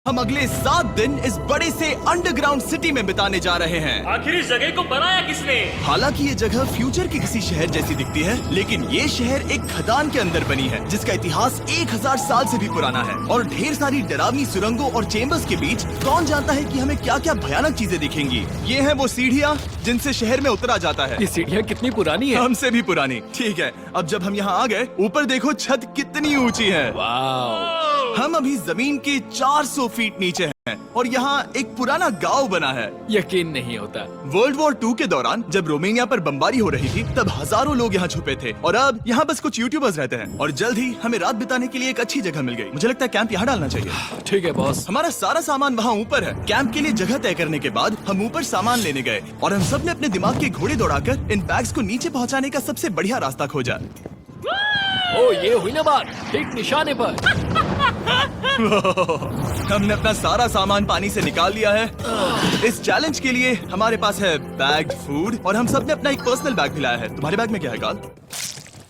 हम अगले 7 दिन इस बड़े से अंडरग्राउंड सिटी में बिताने जा रहे हैं। आखिर इस जगह को बनाया किसने? हालांकि ये जगह फ्यूचर के किसी शहर जैसी दिखती है, लेकिन ये शहर एक खदान के अंदर बनी है जिसका इतिहास 1000 साल से भी पुराना है और ढेर सारी डरावनी सुरंगों और चेम्बर्स के बीच कौन जानता है कि हमें क्या क्या भयानक चीजें दिखेंगी। ये है वो सीढ़ियाँ जिनसे शहर में उतरा जाता है। ये सीढ़ियाँ कितनी पुरानी है? हमसे भी पुरानी। ठीक है, अब जब हम यहाँ आ गए, ऊपर देखो छत कितनी ऊंची है। वाह! हम अभी जमीन के 400 फीट नीचे हैं और यहाँ एक पुराना गांव बना है। यकीन नहीं होता। वर्ल्ड वॉर 2 के दौरान जब रोमानिया पर बमबारी हो रही थी तब हजारों लोग यहाँ छुपे थे और अब यहाँ बस कुछ यूट्यूबर्स रहते हैं और जल्द ही हमें रात बिताने के लिए एक अच्छी जगह मिल गई। मुझे लगता है कैंप यहाँ डालना चाहिए। ठीक है बॉस। हमारा सारा सामान वहाँ ऊपर है। कैंप के लिए जगह तय करने के बाद हम ऊपर सामान लेने गए और हम सब ने अपने दिमाग के घोड़े दौड़ाकर इन बैग्स को नीचे पहुँचाने का सबसे बढ़िया रास्ता खोजा। ओ, ये हुई ना बात, ठीक निशाने पर। हमने अपना सारा सामान पानी से निकाल लिया है। इस चैलेंज के लिए हमारे पास है बैग्ड फूड और हम सब ने अपना एक पर्सनल बैग भी लाया है। तुम्हारे बैग में क्या है काल?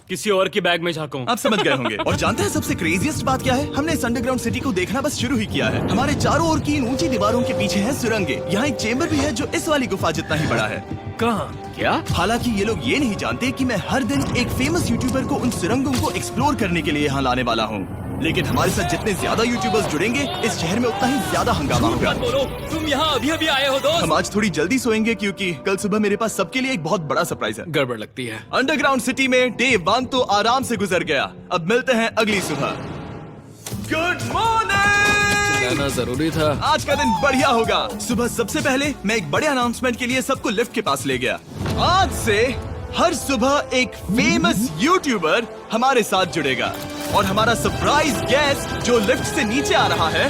किसी और के बैग में झाँकूं। आप समझ गए होंगे। और जानते हैं सबसे क्रेजीएस्ट बात क्या है? हमने इस अंडरग्राउंड सिटी को देखना बस शुरू ही किया है। हमारे चारों ओर की इन ऊंची दीवारों के पीछे है सुरंगे। यहाँ एक चेम्बर भी है जो इस वाली गुफा जितना ही बड़ा है। कहाँ? क्या? हालांकि ये लोग ये नहीं जानते कि मैं हर दिन एक फेमस यूट्यूबर को उन सुरंगों को एक्सप्लोर करने के लिए यहाँ लाने वाला हूँ। लेकिन हमारे साथ जितने ज्यादा यूट्यूबर्स जुड़ेंगे इस शहर में उतना ही ज्यादा हंगामा होगा। मत बोलो, तुम यहाँ अभी अभी आए हो दोस्त। हम आज थोड़ी जल्दी सोएंगे क्योंकि कल सुबह मेरे पास सबके लिए एक बहुत बड़ा सरप्राइज है। गड़बड़ लगती है। अंडरग्राउंड सिटी में डे 1 तो आराम से गुजर गया। अब मिलते हैं अगली सुबह। Good morning. जाना जरूरी था। आज का दिन बढ़िया होगा। सुबह सबसे पहले मैं एक बड़े अनाउंसमेंट के लिए सबको लिफ्ट के पास ले गया। आज से हर सुबह एक फेमस यूट्यूबर हमारे साथ जुड़ेगा और हमारा सरप्राइज गेस्ट जो लिफ्ट से नीचे आ रहा है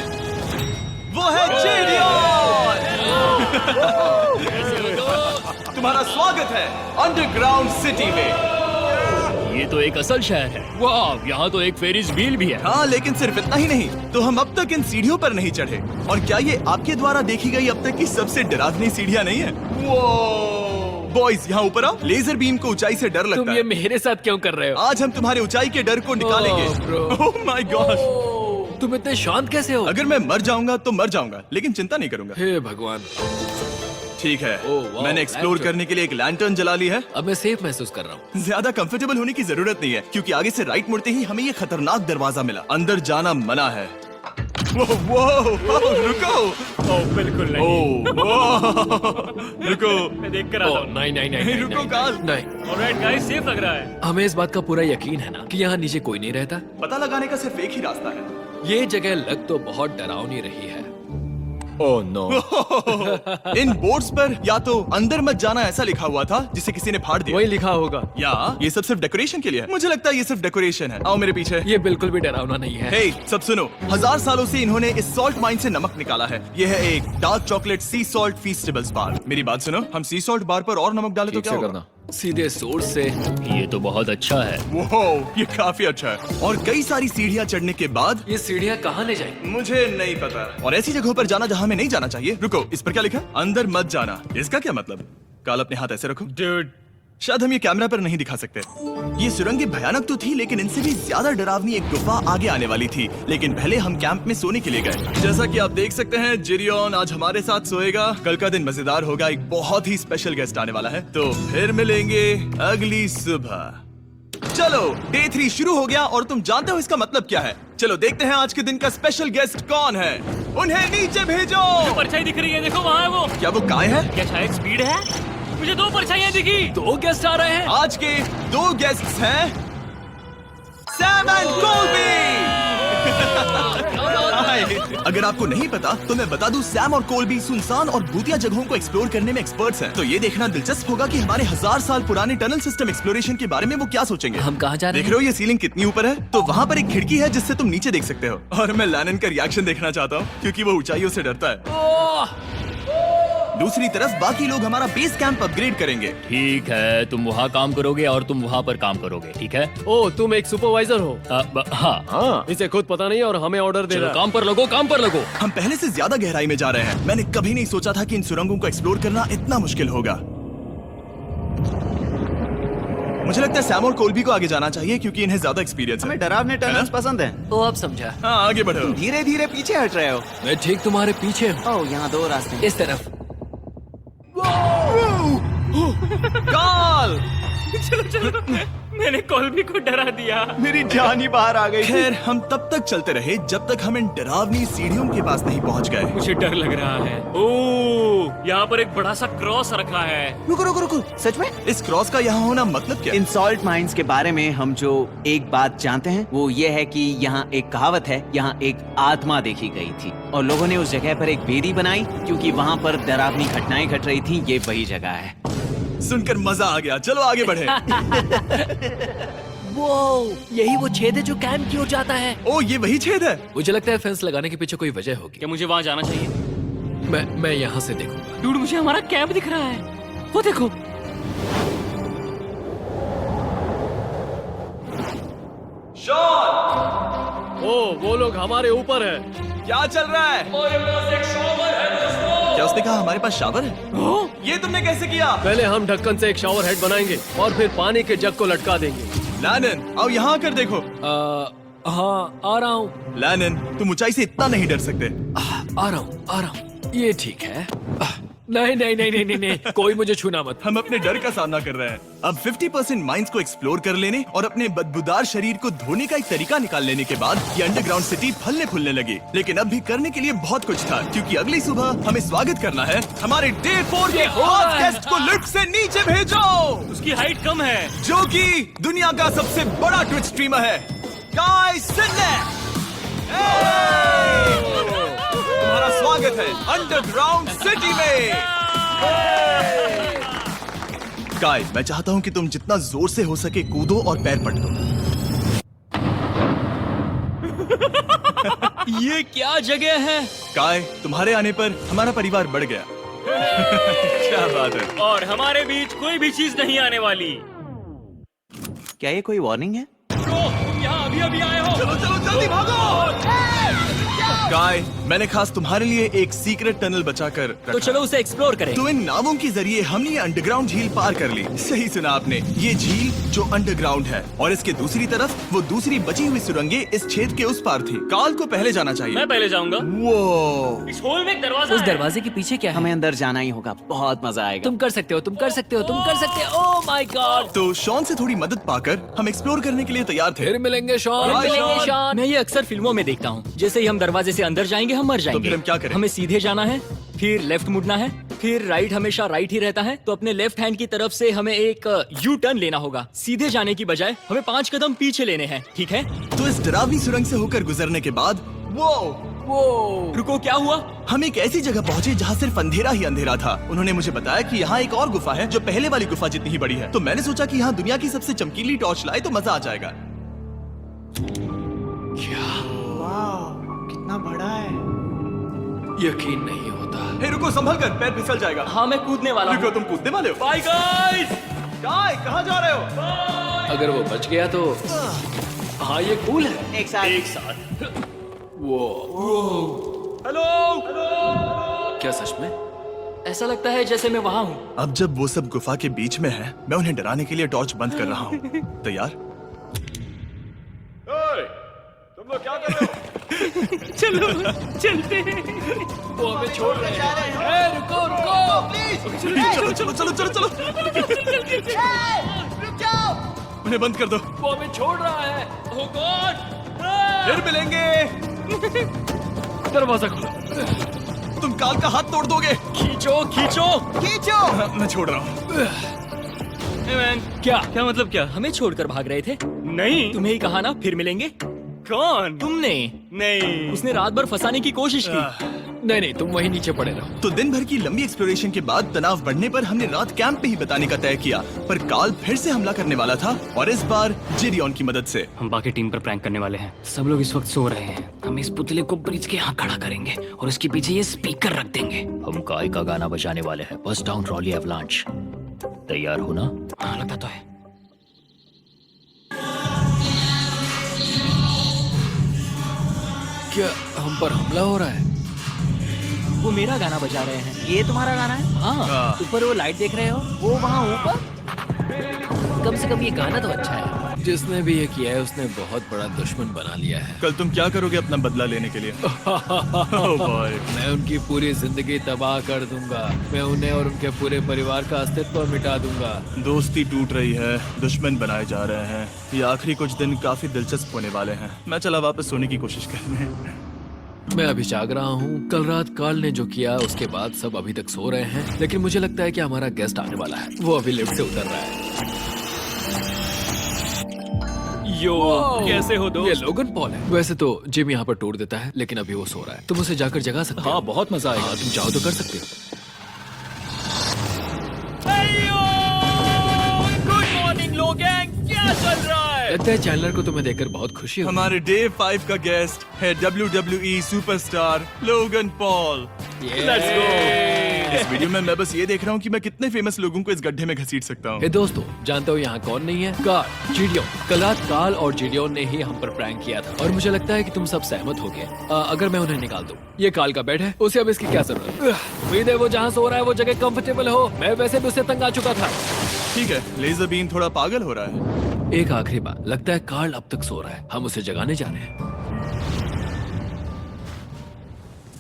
वो है जेडियन। तुम्हारा स्वागत है अंडरग्राउंड सिटी में। ये तो एक असल शहर है। वाह, यहाँ तो एक फेरिस व्हील भी है। हाँ, लेकिन सिर्फ इतना ही नहीं, तो हम अब तक इन सीढ़ियों पर नहीं चढ़े। और क्या ये आपके द्वारा देखी गई अब तक की सबसे डरावनी सीढ़ियाँ नहीं है? बॉयज यहाँ ऊपर आओ। लेजर बीम को ऊंचाई से डर लगता तुम है। ये मेरे साथ क्यों कर रहे हो? आज हम तुम्हारे ऊंचाई के डर को निकालेंगे। ओह माय गॉड, तुम इतने शांत कैसे हो? अगर मैं मर जाऊंगा तो मर जाऊंगा, लेकिन चिंता नहीं करूंगा। हे भगवान। ठीक है, वाह, मैंने एक्सप्लोर करने के लिए एक लैंटर्न जला ली है। अब मैं सेफ महसूस कर रहा हूँ। ज्यादा कंफर्टेबल होने की जरूरत नहीं है क्योंकि आगे से राइट मुड़ते ही हमें ये खतरनाक दरवाजा मिला। अंदर जाना मना है। रुको। बिल्कुल नहीं। रुको। मैं देख कर आता हूँ। नहीं, रुको काल। नहीं। ऑलराइट गाइस, सेफ लग रहा है। हमें इस बात का पूरा यकीन है ना कि यहाँ नीचे कोई नहीं रहता। पता लगाने का सिर्फ एक ही रास्ता है। ये जगह लग तो बहुत डरावनी रही है। Oh no. इन बोर्ड्स पर या तो अंदर मत जाना ऐसा लिखा हुआ था जिसे किसी ने फाड़ दिया। वही लिखा होगा। या ये सब सिर्फ डेकोरेशन के लिए है। मुझे लगता है ये सिर्फ डेकोरेशन है। आओ मेरे पीछे। ये बिल्कुल भी डरावना नहीं है। हे, सब सुनो। 1000 सालों से इन्होंने इस सॉल्ट माइन से नमक निकाला है। ये है एक डार्क चॉकलेट सी सॉल्ट फीस्टेबल्स बार। मेरी बात सुनो, हम सी सॉल्ट बार पर और नमक डाले तो क्या होगा? सीधे सोर्स से। ये तो बहुत अच्छा है। वो ये काफी अच्छा है। और कई सारी सीढ़ियाँ चढ़ने के बाद ये सीढ़ियाँ कहाँ ले जाएंगी? मुझे नहीं पता। और ऐसी जगहों पर जाना जहाँ हमें नहीं जाना चाहिए। रुको, इस पर क्या लिखा? अंदर मत जाना। इसका क्या मतलब? काल अपने हाथ ऐसे रखो। Dude, शायद हम ये कैमरा पर नहीं दिखा सकते। ये सुरंगें भयानक तो थी, लेकिन इनसे भी ज्यादा डरावनी एक गुफा आगे आने वाली थी। लेकिन पहले हम कैंप में सोने के लिए गए। जैसा कि आप देख सकते हैं, जेरियन आज हमारे साथ सोएगा। कल का दिन मजेदार होगा। एक बहुत ही स्पेशल गेस्ट आने वाला है। तो फिर मिलेंगे अगली सुबह। चलो, डे 3 शुरू हो गया और तुम जानते हो इसका मतलब क्या है? चलो देखते हैं आज के दिन का स्पेशल गेस्ट कौन है। उन्हें नीचे भेजो। परछाई दिख रही है, देखो वहाँ है वो। क्या वो काय है? क्या शायद स्पीड है? मुझे 2 परछाइयाँ दिखी। 2 गेस्ट आ रहे हैं। आज के 2 गेस्ट्स हैं सैम एंड कोलबी। अगर आपको नहीं पता तो मैं बता दूं, सैम और कोलबी सुनसान और भूतिया जगहों को एक्सप्लोर करने में एक्सपर्ट्स हैं। तो ये देखना दिलचस्प होगा कि हमारे 1000 साल पुराने टनल सिस्टम एक्सप्लोरेशन के बारे में वो क्या सोचेंगे। हम कहाँ जा रहे देख रहे हो ये सीलिंग कितनी ऊपर है? तो वहाँ पर एक खिड़की है जिससे तुम नीचे देख सकते हो। और मैं लैनन का रिएक्शन देखना चाहता हूँ क्योंकि वो ऊंचाइयों से डरता है। दूसरी तरफ बाकी लोग हमारा बेस कैंप अपग्रेड करेंगे। ठीक है, तुम वहाँ काम करोगे और तुम वहाँ पर काम करोगे, ठीक है? ओ, तुम एक सुपरवाइजर हो? हाँ। इसे खुद पता नहीं और हमें ऑर्डर दे चलो रहा है। काम पर लगो, काम पर लगो। हम पहले से ज्यादा गहराई में जा रहे हैं। मैंने कभी नहीं सोचा था कि इन सुरंगों को एक्सप्लोर करना इतना मुश्किल होगा। मुझे लगता है सैम और कोल्बी को आगे जाना चाहिए क्योंकि इन्हें ज्यादा एक्सपीरियंस है। हमें डरावने टनल्स पसंद हैं। वो अब समझा। हाँ आगे बढ़ो। धीरे धीरे पीछे हट रहे हो। मैं ठीक तुम्हारे पीछे हूँ। ओह, यहाँ 2 रास्ते हैं। इस तरफ। काल! मैंने कोल्बी को डरा दिया। मेरी जान ही बाहर आ गई थी। खैर हम तब तक चलते रहे जब तक हम इन डरावनी सीढ़ियों के पास नहीं पहुंच गए। मुझे डर लग रहा है। ओह, यहाँ पर एक बड़ा सा क्रॉस रखा है। रुको रुको रुको, सच में? इस क्रॉस का यहाँ होना मतलब क्या? इन सॉल्ट माइंस के बारे में हम जो एक बात जानते हैं वो ये है कि यहाँ एक कहावत है, यहाँ एक आत्मा देखी गई थी और लोगों ने उस जगह पर एक बेदी बनाई क्योंकि वहाँ पर डरावनी घटनाएं घट रही थी। ये वही जगह है। सुनकर मजा आ गया। चलो आगे बढ़े। वो यही वो छेद है जो कैंप की ओर जाता है। ओ ये वही छेद है। मुझे लगता है फेंस लगाने के पीछे कोई वजह होगी। क्या मुझे वहाँ जाना चाहिए? मैं यहाँ से देखूंगा। डूड, मुझे हमारा कैंप दिख रहा है। वो देखो। ओ, वो लोग हमारे ऊपर है। क्या चल रहा है? क्या उसने कहा हमारे पास शावर है? ये तुमने कैसे किया? पहले हम ढक्कन से एक शावर हेड बनाएंगे और फिर पानी के जग को लटका देंगे। लैनन आओ यहाँ आकर देखो। हाँ आ रहा हूँ। लैनन तुम ऊंचाई से इतना नहीं डर सकते। आ रहा हूँ। ये ठीक है। नहीं नहीं नहीं नहीं नहीं नहीं, कोई मुझे छूना मत। हम अपने डर का सामना कर रहे हैं। अब 50% माइंस को एक्सप्लोर कर लेने और अपने बदबूदार शरीर को धोने का एक तरीका निकाल लेने के बाद ये अंडरग्राउंड सिटी फलने फूलने लगी। लेकिन अब भी करने के लिए बहुत कुछ था क्योंकि अगली सुबह हमें स्वागत करना है। हमारे डे 4 के हॉट गेस्ट को लिफ्ट से नीचे भेजो, उसकी हाइट कम है। जो कि दुनिया का सबसे बड़ा ट्विच स्ट्रीमर है, गाय सिडनेक। तुम्हारा स्वागत है अंडरग्राउंड सिटी में। गाय, मैं चाहता हूँ कि तुम जितना जोर से हो सके कूदो और पैर पटको। ये क्या जगह है? गाय, तुम्हारे आने पर हमारा परिवार बढ़ गया। क्या बात है। और हमारे बीच कोई भी चीज नहीं आने वाली। क्या ये कोई वार्निंग है? तुम यहाँ अभी आए हो। चलो चलो जल्दी भागो। गाय, मैंने खास तुम्हारे लिए एक सीक्रेट टनल बचाकर रखा। तो चलो उसे एक्सप्लोर करें। तो इन नावों के जरिए हमने ये अंडरग्राउंड झील पार कर ली। सही सुना आपने, ये झील जो अंडरग्राउंड है और इसके दूसरी तरफ वो दूसरी बची हुई सुरंगें इस छेद के उस पार थी। काल को पहले जाना चाहिए। मैं पहले जाऊंगा। वो इस होल में एक दरवाजा उस है। दरवाजे के पीछे क्या है? हमें अंदर जाना ही होगा, बहुत मजा आएगा। तुम कर सकते हो, तुम कर सकते हो, तुम कर सकते हो। Oh my God. तो शॉन से थोड़ी मदद पाकर हम एक्सप्लोर करने के लिए तैयार थे। फिर मिलेंगे शॉन। Bye, Sean। मैं ये अक्सर फिल्मों में देखता हूँ। जैसे ही हम दरवाजे से अंदर जाएंगे हम मर जाएंगे। फिर हम क्या करें? हमें सीधे जाना है, फिर लेफ्ट मुड़ना है, फिर राइट हमेशा राइट ही रहता है। तो अपने लेफ्ट हैंड की तरफ से हमें एक यू टर्न लेना होगा। सीधे जाने की बजाय हमें 5 कदम पीछे लेने हैं, ठीक है? तो इस डरावनी सुरंग से होकर गुजरने के बाद वो रुको, क्या हुआ? हम एक ऐसी जगह पहुंचे जहाँ सिर्फ अंधेरा ही अंधेरा था। उन्होंने मुझे बताया कि यहाँ एक और गुफा है जो पहले वाली गुफा जितनी ही बड़ी है। तो मैंने सोचा कि यहाँ दुनिया की सबसे चमकीली टॉर्च लाए तो मजा आ जाएगा। कितना बड़ा है। यकीन नहीं होता। हे रुको, संभल कर, पैर फिसल जाएगा। हाँ, मैं कूदने वाला रुको, हूँ। तुम कूदने वाले हो? Bye guys. गाय, कहाँ जा रहे हो? अगर वो बच गया तो हाँ ये कूल है। एक साथ। एक साथ। हेलो। क्या सच में? ऐसा लगता है जैसे मैं वहाँ हूँ। अब जब वो सब गुफा के बीच में है, मैं उन्हें डराने के लिए टॉर्च बंद कर रहा हूँ। तैयार? तुम लोग क्या कर रहे हो? चलो चलते हैं। वो हमें छोड़ रहे हैं। रुको रुको। चलो चलो चलो चलो चलो। उन्हें बंद कर दो। वो हमें छोड़ रहा है। Oh God! फिर मिलेंगे। दरवाजा खोलो। तुम काल का हाथ तोड़ दोगे। खींचो खींचो। खींचो। मैं छोड़ रहा हूँ। Hey man, क्या मतलब क्या? हमें छोड़कर भाग रहे थे? नहीं, तुम्हें ही कहा ना फिर मिलेंगे। कौन? तुमने? नहीं, उसने रात भर फंसाने की कोशिश की। नहीं तुम वहीं नीचे पड़े रहो। तो दिन भर की लंबी एक्सप्लोरेशन के बाद तनाव बढ़ने पर हमने रात कैंप पे ही बिताने का तय किया। पर काल फिर से हमला करने वाला था और इस बार जिरियन की मदद से। हम बाकी टीम पर प्रैंक करने वाले हैं। सब लोग इस वक्त सो रहे हैं। हम इस पुतले को ब्रिज के यहाँ खड़ा करेंगे और उसके पीछे ये स्पीकर रख देंगे। हम काय का गाना बजाने वाले हैं, बस डाउन रॉली एवलांच। तैयार हो ना? हाँ, लगता तो है। क्या हम पर हमला हो रहा है? वो मेरा गाना बजा रहे हैं। ये तुम्हारा गाना है? हाँ, ऊपर वो लाइट देख रहे हो? वो वहाँ ऊपर? कम से कम ये गाना तो अच्छा है। जिसने भी ये किया है उसने बहुत बड़ा दुश्मन बना लिया है। कल तुम क्या करोगे अपना बदला लेने के लिए? Oh boy. मैं उनकी पूरी जिंदगी तबाह कर दूंगा। मैं उन्हें और उनके पूरे परिवार का अस्तित्व मिटा दूंगा। दोस्ती टूट रही है, दुश्मन बनाए जा रहे हैं। ये आखिरी कुछ दिन काफी दिलचस्प होने वाले हैं। मैं चला वापस सोने की कोशिश करने। मैं अभी जाग रहा हूँ। कल रात कार्ल ने जो किया उसके बाद सब अभी तक सो रहे हैं, लेकिन मुझे लगता है कि हमारा गेस्ट आने वाला है। वो अभी लिफ्ट से उतर रहा है। यो, कैसे हो ये दोस्त? लोगन पॉल है। वैसे तो जिम यहाँ पर टूट देता है, लेकिन अभी वो सो रहा है। तुम उसे जाकर जगा सकते हो। हाँ, बहुत मजा आएगा। हाँ, तुम चाहो तो कर सकते हो। गुड मॉर्निंग लोग, क्या चल रहा है? लगता है चैनलर को तुम्हें देखकर बहुत खुशी हुई। हमारे डे 5 का गेस्ट है WWE superstar Logan Paul. Let's go। इस वीडियो में मैं बस ये देख रहा हूँ कि मैं कितने फेमस लोगों को इस गड्ढे में घसीट सकता हूँ। हे दोस्तों, जानते हो यहाँ कौन नहीं है? कार्ल, जिडियोन। कल रात कार्ल और जिडियोन ने ही हम पर प्रैंक किया था और मुझे लगता है कि तुम सब सहमत हो गए। अगर मैं उन्हें निकाल दूं। ये कार्ल का बेड है, उसे अब इसकी क्या जरूरत है? उम्मीद है वो जहाँ सो रहा है वो जगह कंफर्टेबल हो। मैं वैसे भी उससे तंग आ चुका था। ठीक है, लेजर बीम थोड़ा पागल हो रहा है। एक आखिरी बात, लगता है कार्ल अब तक सो रहा है। हम उसे जगाने जा रहे हैं।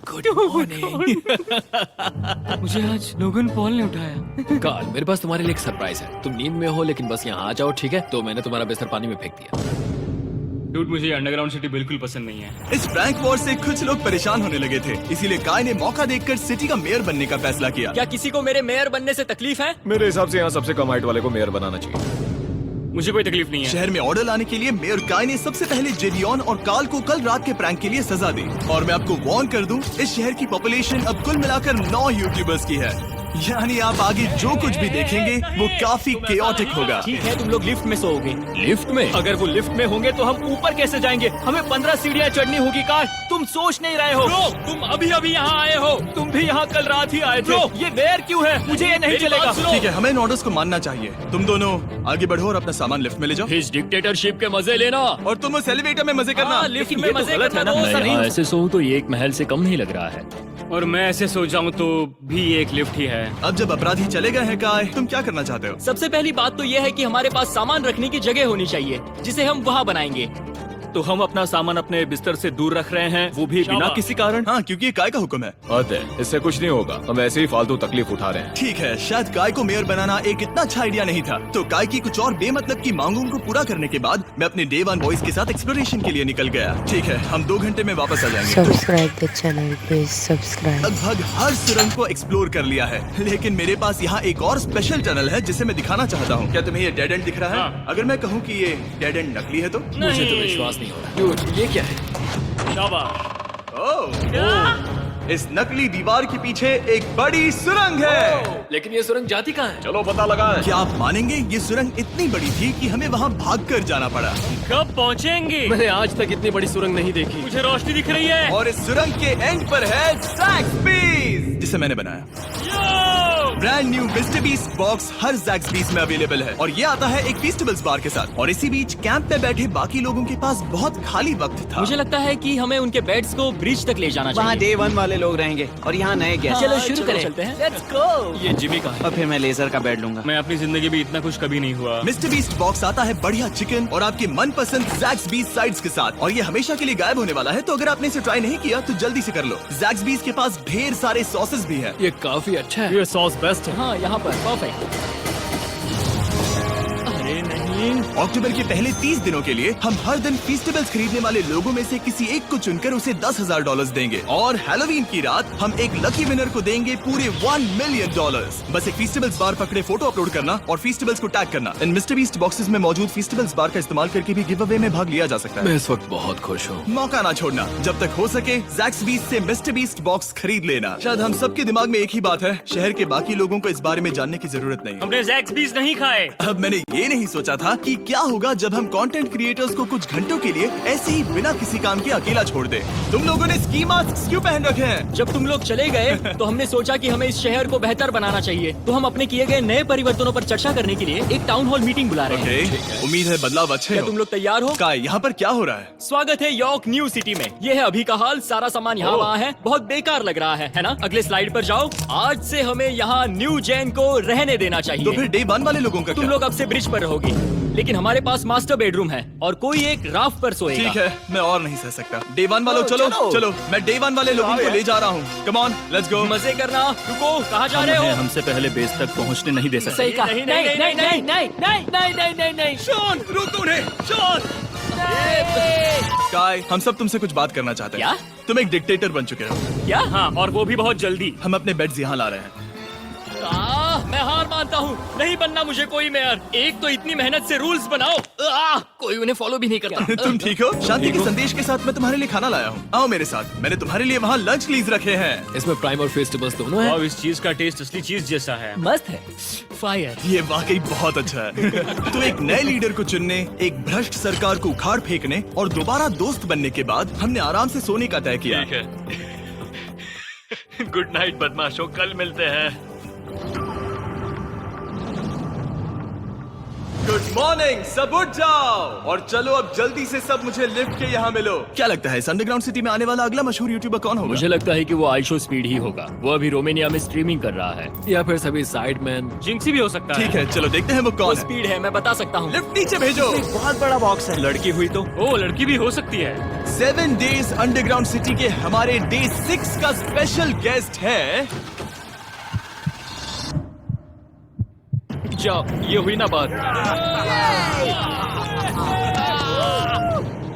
Good morning. मुझे आज लोगन पॉल ने उठाया। कार्ल, मेरे पास तुम्हारे लिए एक सरप्राइज है। तुम नींद में हो लेकिन बस यहाँ आ जाओ, ठीक है? तो मैंने तुम्हारा बिस्तर पानी में फेंक दिया। डूड, मुझे अंडरग्राउंड सिटी बिल्कुल पसंद नहीं है। इस प्रैंक वॉर से कुछ लोग परेशान होने लगे थे, इसीलिए काय ने मौका देखकर सिटी का मेयर बनने का फैसला किया। क्या किसी को मेरे मेयर बनने से तकलीफ है? मेरे हिसाब से यहाँ सबसे कम हाइट वाले को मेयर बनाना चाहिए। मुझे कोई तकलीफ नहीं है। शहर में ऑर्डर लाने के लिए मेयर काय ने सबसे पहले जेडियन और कार्ल को कल रात के प्रैंक के लिए सजा दी। और मैं आपको वार्न कर दूं, इस शहर की पॉपुलेशन अब कुल मिलाकर 9 यूट्यूबर्स की है। यानी आप आगे जो कुछ भी देखेंगे वो काफी केओटिक होगा। ठीक है, तुम लोग लिफ्ट में सोओगे। लिफ्ट में? अगर वो लिफ्ट में होंगे तो हम ऊपर कैसे जाएंगे? हमें 15 सीढ़ियाँ चढ़नी होगी। कार, तुम सोच नहीं रहे हो। तुम अभी अभी यहाँ आए हो। तुम भी यहाँ कल रात ही आए थे। ये देर क्यों है? मुझे ये नहीं चलेगा। ठीक है, हमें इन ऑर्डर्स को मानना चाहिए। तुम दोनों आगे बढ़ो और अपना सामान लिफ्ट में ले जाओ। इस डिक्टेटरशिप के मजे लेना। और तुम उस एलिवेटर में मजे करना। लिफ्ट लेकिन में ये तो मजे गलत करना है ना। तो मैं नहीं यहाँ हो ऐसे सोऊं तो ये एक महल से कम नहीं लग रहा है। और मैं ऐसे सो जाऊं तो भी ये एक लिफ्ट ही है। अब जब अपराधी चले गए हैं काय, तुम क्या करना चाहते हो? सबसे पहली बात तो यह है कि हमारे पास सामान रखने की जगह होनी चाहिए जिसे हम वहाँ बनाएंगे। तो हम अपना सामान अपने बिस्तर से दूर रख रहे हैं, वो भी बिना किसी कारण। हाँ, क्योंकि ये काय का हुक्म है। अतः इससे कुछ नहीं होगा, हम ऐसे ही फालतू तकलीफ उठा रहे हैं। ठीक है, शायद काय को मेयर बनाना एक इतना अच्छा आइडिया नहीं था। तो काय की कुछ और बेमतलब की मांगों को पूरा करने के बाद मैं अपने डे 1 बॉयज के साथ एक्सप्लोरेशन के लिए निकल गया। ठीक है, हम 2 घंटे में वापस आ जाएंगे। Subscribe the channel, please subscribe. लगभग हर सुरंग को एक्सप्लोर कर लिया है, लेकिन मेरे पास यहाँ एक और स्पेशल टनल है जिसे मैं दिखाना चाहता हूँ। क्या तुम्हें ये डेड एंड दिख रहा है? हाँ। अगर मैं कहूँ कि ये डेड एंड नकली है तो? मुझे तो विश्वास नहीं हो रहा। Dude, ये क्या है? ओह, इस नकली दीवार के पीछे एक बड़ी सुरंग है। लेकिन ये सुरंग जाती कहाँ है? चलो पता लगाएं। क्या आप मानेंगे, ये सुरंग इतनी बड़ी थी कि हमें वहाँ भागकर जाना पड़ा। कब पहुँचेंगे? मैंने आज तक इतनी बड़ी सुरंग नहीं देखी। मुझे रोशनी दिख रही है। और इस सुरंग के एंड पर है ज़ैक्सबीस, जिसे मैंने बनाया। Brand new Mr Beast box हर ज़ैक्सबीस में अवेलेबल है और ये आता है एक फेस्टिवल्स बार के साथ। और इसी बीच कैंप में बैठे बाकी लोगों के पास बहुत खाली वक्त था। मुझे लगता है कि हमें उनके बेड्स को ब्रिज तक ले जाना वहाँ चाहिए। डे 1 वाले लोग रहेंगे और यहाँ नए गेस्ट। चलो शुरू करें। चलते हैं। Let's go. ये जिमी का है। और फिर मैं लेजर का बेड लूंगा। मैं अपनी जिंदगी में इतना खुश कभी नहीं हुआ। मिस्टर बीस्ट बॉक्स आता है बढ़िया चिकन और आपके मनपसंद ज़ैक्सबीस साइड्स के साथ, और ये हमेशा के लिए गायब होने वाला है। तो अगर आपने इसे ट्राई नहीं किया तो जल्दी से कर लो। ज़ैक्सबीस के पास ढेर सारे सॉसेस भी हैं। ये काफी अच्छा है। ये सॉस बेस्ट है। हाँ, यहाँ पर परफेक्ट। अरे नहीं, अक्टूबर के पहले 30 दिनों के लिए हम हर दिन फेस्टिवल्स खरीदने वाले लोगों में से किसी एक को चुनकर उसे $10,000 देंगे। और हैलोवीन की रात हम एक लकी विनर को देंगे पूरे $1 मिलियन। बस एक फेस्टिवल्स बार पकड़े फोटो अपलोड करना और फेस्टिवल्स को टैग करना। इन मिस्टर बीस्ट बॉक्सेस में मौजूद फेस्टिवल्स बार का इस्तेमाल करके भी गिव अवे में भाग लिया जा सकता है। मैं इस वक्त बहुत खुश हूँ। मौका ना छोड़ना, जब तक हो सके ज़ैक्सबीस से मिस्टर बीस्ट बॉक्स खरीद लेना। शायद हम सबके दिमाग में एक ही बात है, शहर के बाकी लोगों को इस बारे में जानने की जरूरत नहीं। हमने ज़ैक्सबीस नहीं खाए। अब मैंने ये नहीं सोचा था था कि क्या होगा जब हम कंटेंट क्रिएटर्स को कुछ घंटों के लिए ऐसे ही बिना किसी काम के अकेला छोड़ दे। तुम लोगों ने स्की मास्क क्यों पहन रखे हैं? जब तुम लोग चले गए तो हमने सोचा कि हमें इस शहर को बेहतर बनाना चाहिए, तो हम अपने किए गए नए परिवर्तनों पर चर्चा करने के लिए एक टाउन हॉल मीटिंग बुला रहे हैं। उम्मीद है बदलाव अच्छे क्या हो। तुम लोग तैयार हो? काय, यहाँ पर क्या हो रहा है? स्वागत है यॉर्क न्यू सिटी में। ये है अभी का हाल, सारा सामान यहाँ वहाँ है, बहुत बेकार लग रहा है ना? अगले स्लाइड पर जाओ। आज से हमें यहाँ न्यू जेन को रहने देना तो चाहिए। फिर डे 1 वाले लोगों का तुम क्या? लोग अब से ब्रिज पर रहोगी, लेकिन हमारे पास मास्टर बेडरूम है और कोई एक राफ्ट पर सोएगा। ठीक है, मैं और नहीं सह सकता। डे 1 वालों चलो चलो, मैं डे 1 वाले लोगों को ले जा रहा हूँ। Come on, let's go. मजे करना। रुको, कहाँ जा रहे हो? हमसे पहले बेस तक पहुंचने नहीं दे सकते। सही कहा। नहीं, नहीं नहीं, नहीं नहीं, नहीं नहीं नहीं नहीं नहीं नहीं शॉन, रुक उन्हें, शॉन। काय, हम सब तुमसे कुछ बात करना चाहते हैं। क्या? तुम एक डिक्टेटर बन चुके हो। क्या? हाँ, और वो भी बहुत जल्दी। हम अपने बेड्स यहाँ ला रहे हैं। मैं हार मानता हूँ, नहीं बनना मुझे कोई मेयर। एक तो इतनी मेहनत से रूल्स बनाओ, कोई उन्हें फॉलो भी नहीं करता। तुम ठीक हो? शांति के संदेश के साथ मैं तुम्हारे लिए खाना लाया हूँ। आओ मेरे साथ, मैंने तुम्हारे लिए वहाँ लंच लीज रखे हैं। इसमें प्राइम और फेस्टिवल्स दोनों हैं। अब इस चीज का टेस्ट असली चीज जैसा है। मस्त है। फायर। ये वाकई बहुत अच्छा है। तो एक नए लीडर को चुनने, एक भ्रष्ट सरकार को उखाड़ फेंकने और दोबारा दोस्त बनने के बाद हमने आराम से सोने का तय किया। ठीक है। गुड नाइट बदमाशों, कल मिलते हैं। गुड मॉर्निंग, सब उठ जाओ और चलो अब जल्दी से सब मुझे लिफ्ट के यहाँ मिलो। क्या लगता है इस अंडरग्राउंड सिटी में आने वाला अगला मशहूर यूट्यूबर कौन होगा? मुझे लगता है कि वो आइशो स्पीड ही होगा। वो अभी रोमानिया में स्ट्रीमिंग कर रहा है। या फिर सभी साइडमैन। जिंक्सी भी हो सकता है। ठीक है, चलो देखते हैं वो वो कौन है। स्पीड है, मैं बता सकता हूँ। लिफ्ट नीचे भेजो। बहुत बड़ा बॉक्स है। लड़की हुई तो? ओ, लड़की भी हो सकती है। 7 डेज अंडरग्राउंड सिटी के हमारे डे 6 का स्पेशल गेस्ट है। जाओ, ये हुई ना बात।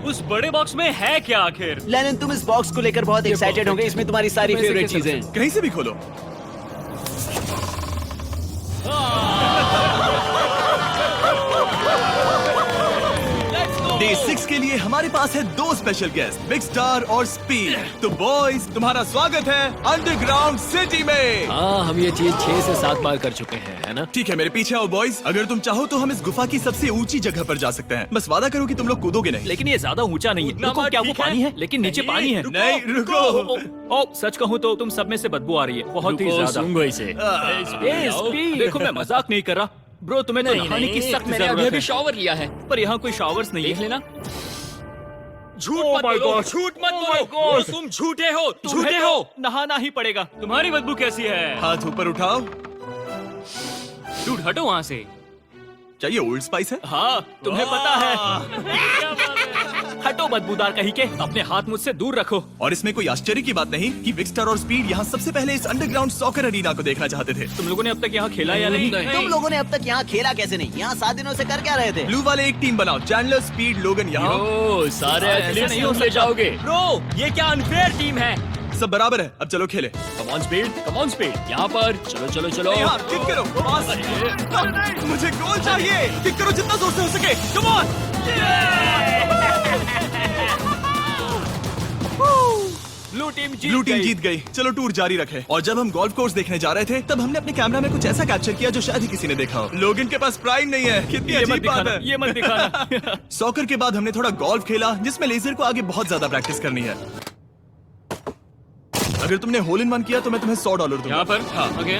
उस बड़े बॉक्स में है क्या आखिर? लेनिन, तुम इस बॉक्स को लेकर बहुत एक्साइटेड होंगे। इसमें तुम्हारी सारी इसमें से फेवरेट किस तरह चीजें हैं। कहीं से भी खोलो। डे 6 के लिए हमारे पास है 2 स्पेशल गेस्ट, बिग स्टार और स्पीड। तो बॉयज, तुम्हारा स्वागत है अंडरग्राउंड सिटी में। हाँ, हम ये चीज 6 से 7 बार कर चुके हैं, है ना? ठीक है, मेरे पीछे आओ बॉयज। अगर तुम चाहो तो हम इस गुफा की सबसे ऊंची जगह पर जा सकते हैं। बस वादा करो कि तुम लोग कूदोगे नहीं। लेकिन ये ज्यादा ऊंचा नहीं है। रुको, क्या वो पानी है? लेकिन नीचे पानी है। नहीं, रुको। ओ, सच कहूँ तो तुम सब में से बदबू आ रही है, बहुत ही रुको, ज्यादा। सूंघो इसे। देखो, मैं मजाक नहीं कर रहा ब्रो, तुम्हें तो नहाने की सख्त मैंने अभी जरूरत अभी है। शॉवर लिया है। पर यहाँ कोई शावर्स नहीं देख है। लेना। झूठ Oh मत my बोलो, God. झूठ मत Oh बोलो। my God. तुम झूठे हो, तुम्हें झूठे तो हो। नहाना ही पड़ेगा। तुम्हारी बदबू कैसी है? हाथ ऊपर उठाओ। डूड, हटो वहाँ से। क्या ये ओल्ड स्पाइस है? हाँ, तुम्हें पता है। हटो बदबूदार कहीं के, अपने हाथ मुझसे दूर रखो। और इसमें कोई आश्चर्य की बात नहीं कि बिग स्टार और स्पीड यहाँ सबसे पहले इस अंडरग्राउंड सॉकर अरीना को देखना चाहते थे। तुम लोगों ने अब तक यहाँ खेला या नहीं? तुम लोगों ने अब तक यहाँ खेला कैसे नहीं? यहाँ 7 दिनों से कर क्या रहे थे? ब्लू वाले एक टीम बनाओ, चैंडलर, स्पीड, लोगन यहाँ। ओ, सारे ऐसा एथलीट्स नहीं तुम हो ले सकता। जाओगे। ब्रो, ये क्या अनफेयर टीम है। सब बराबर है, अब चलो खेले। Come on speed, come on speed. यहाँ पर चलो चलो चलो। यहाँ किक करो, पास। मुझे गोल चाहिए। किक करो जितना जोर से हो सके। Come on. ब्लू टीम जीत गई। चलो टूर जारी रखे। और जब हम गोल्फ कोर्स देखने जा रहे थे तब हमने अपने कैमरा में कुछ ऐसा कैप्चर किया जो शायद ही किसी ने देखा हो। लोगन के पास प्राइम नहीं है। कितनी ये मत अजीब बात दिखाना, है। ये मत दिखाना। सॉकर के बाद हमने थोड़ा गोल्फ खेला जिसमें लेजर को आगे बहुत ज्यादा प्रैक्टिस करनी है। अगर तुमने होल इन वन किया तो मैं तुम्हें $100 दूंगा। यहाँ पर? हाँ। ओके।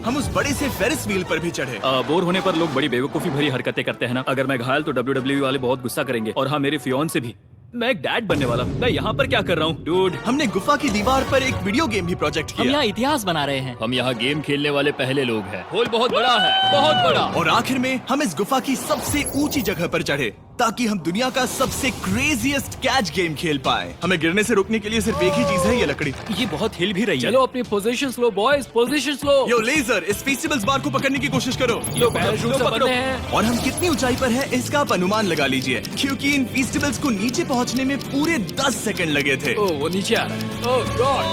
हम उस बड़े से फेरिस व्हील पर भी चढ़े। बोर होने पर लोग बड़ी बेवकूफी भरी हरकतें करते हैं ना। अगर मैं घायल तो WWE वाले बहुत गुस्सा करेंगे। और हाँ, मेरे फियोन्से भी। मैं एक डैड बनने वाला। मैं यहाँ पर क्या कर रहा हूँ डूड? हमने गुफा की दीवार पर एक वीडियो गेम भी प्रोजेक्ट हम किया। यहाँ इतिहास बना रहे हैं। हम यहाँ गेम खेलने वाले पहले लोग हैं। होल बहुत बड़ा है, बहुत बड़ा। और आखिर में हम इस गुफा की सबसे ऊंची जगह पर चढ़े ताकि हम दुनिया का सबसे क्रेजीएस्ट कैच गेम खेल पाए। हमें गिरने से रोकने के लिए सिर्फ एक ही चीज है, ये लकड़ी। ये बहुत हिल भी रही है। चलो अपनी पोजीशंस लो बॉयज, पोजीशंस लो। यो लेजर, इस फेस्टिवल्स बार को पकड़ने की कोशिश करो। लो पैराशूट से बंधे हैं। और हम कितनी ऊंचाई पर हैं इसका आप अनुमान लगा लीजिए, क्योंकि इन फेस्टिवल्स को नीचे पहुंचने में पूरे 10 सेकंड लगे थे। ओ, वो नीचे आ रहा है। ओह गॉड।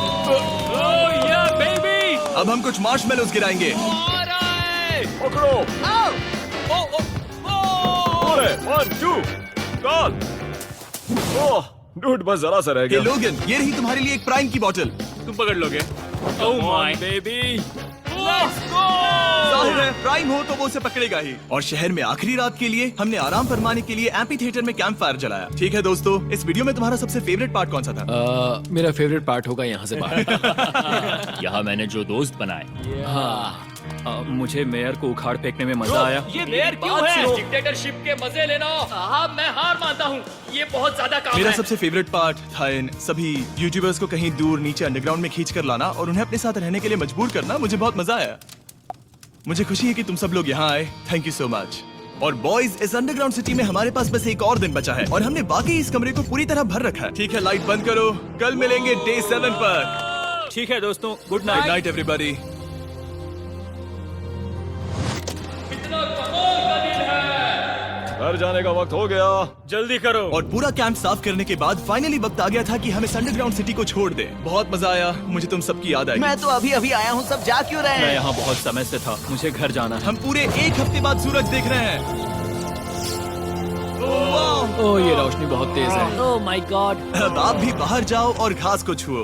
ओह या बेबी। अब हम कुछ मार्शमेलोस गिराएंगे। पकड़ो। अरे 1 2 कॉल। ओह डूड, बस जरा सा रह हे गया। लोगन, ये रही तुम्हारे लिए एक प्राइम की बोतल। तुम पकड़ लोगे? Oh my baby. जाहिर है प्राइम हो तो वो उसे पकड़ेगा ही। और शहर में आखिरी रात के लिए हमने आराम फरमाने के लिए एम्पी थिएटर में कैंप फायर जलाया। ठीक है दोस्तों, इस वीडियो में तुम्हारा सबसे फेवरेट पार्ट कौन सा था? मेरा फेवरेट पार्ट होगा यहाँ से बाहर। यहाँ मैंने जो दोस्त बनाए, हाँ, मुझे मेयर को उखाड़ फेंकने में मजा आया। ये मेयर क्यों है? डिक्टेटरशिप के मजे लेना। साहब मैं हार मानता हूँ, ये बहुत ज्यादा काम मेरा है। सबसे फेवरेट पार्ट था इन सभी यूट्यूबर्स को कहीं दूर नीचे अंडरग्राउंड में खींच कर लाना और उन्हें अपने साथ रहने के लिए मजबूर करना। मुझे बहुत मजा आया। मुझे खुशी है कि तुम सब लोग यहाँ आए। Thank you so much. और बॉयज, इस अंडरग्राउंड सिटी में हमारे पास बस एक और दिन बचा है और हमने बाकी इस कमरे को पूरी तरह भर रखा है। ठीक है, लाइट बंद करो। कल मिलेंगे डे 7 पर। ठीक है दोस्तों, good good night. Night everybody. घर जाने का वक्त हो गया। जल्दी करो। और पूरा कैंप साफ करने के बाद फाइनली वक्त आ गया था कि हम इस अंडरग्राउंड सिटी को छोड़ दें। बहुत मजा आया। मुझे तुम सबकी याद आई। मैं तो अभी अभी आया हूँ, सब जा क्यों रहे मैं हैं? यहाँ बहुत समय से था, मुझे घर जाना है। हम पूरे एक हफ्ते बाद सूरज देख रहे हैं। ओह ये रोशनी बहुत तेज है। Oh my God. अब आप भी बाहर जाओ और घास को छुओ।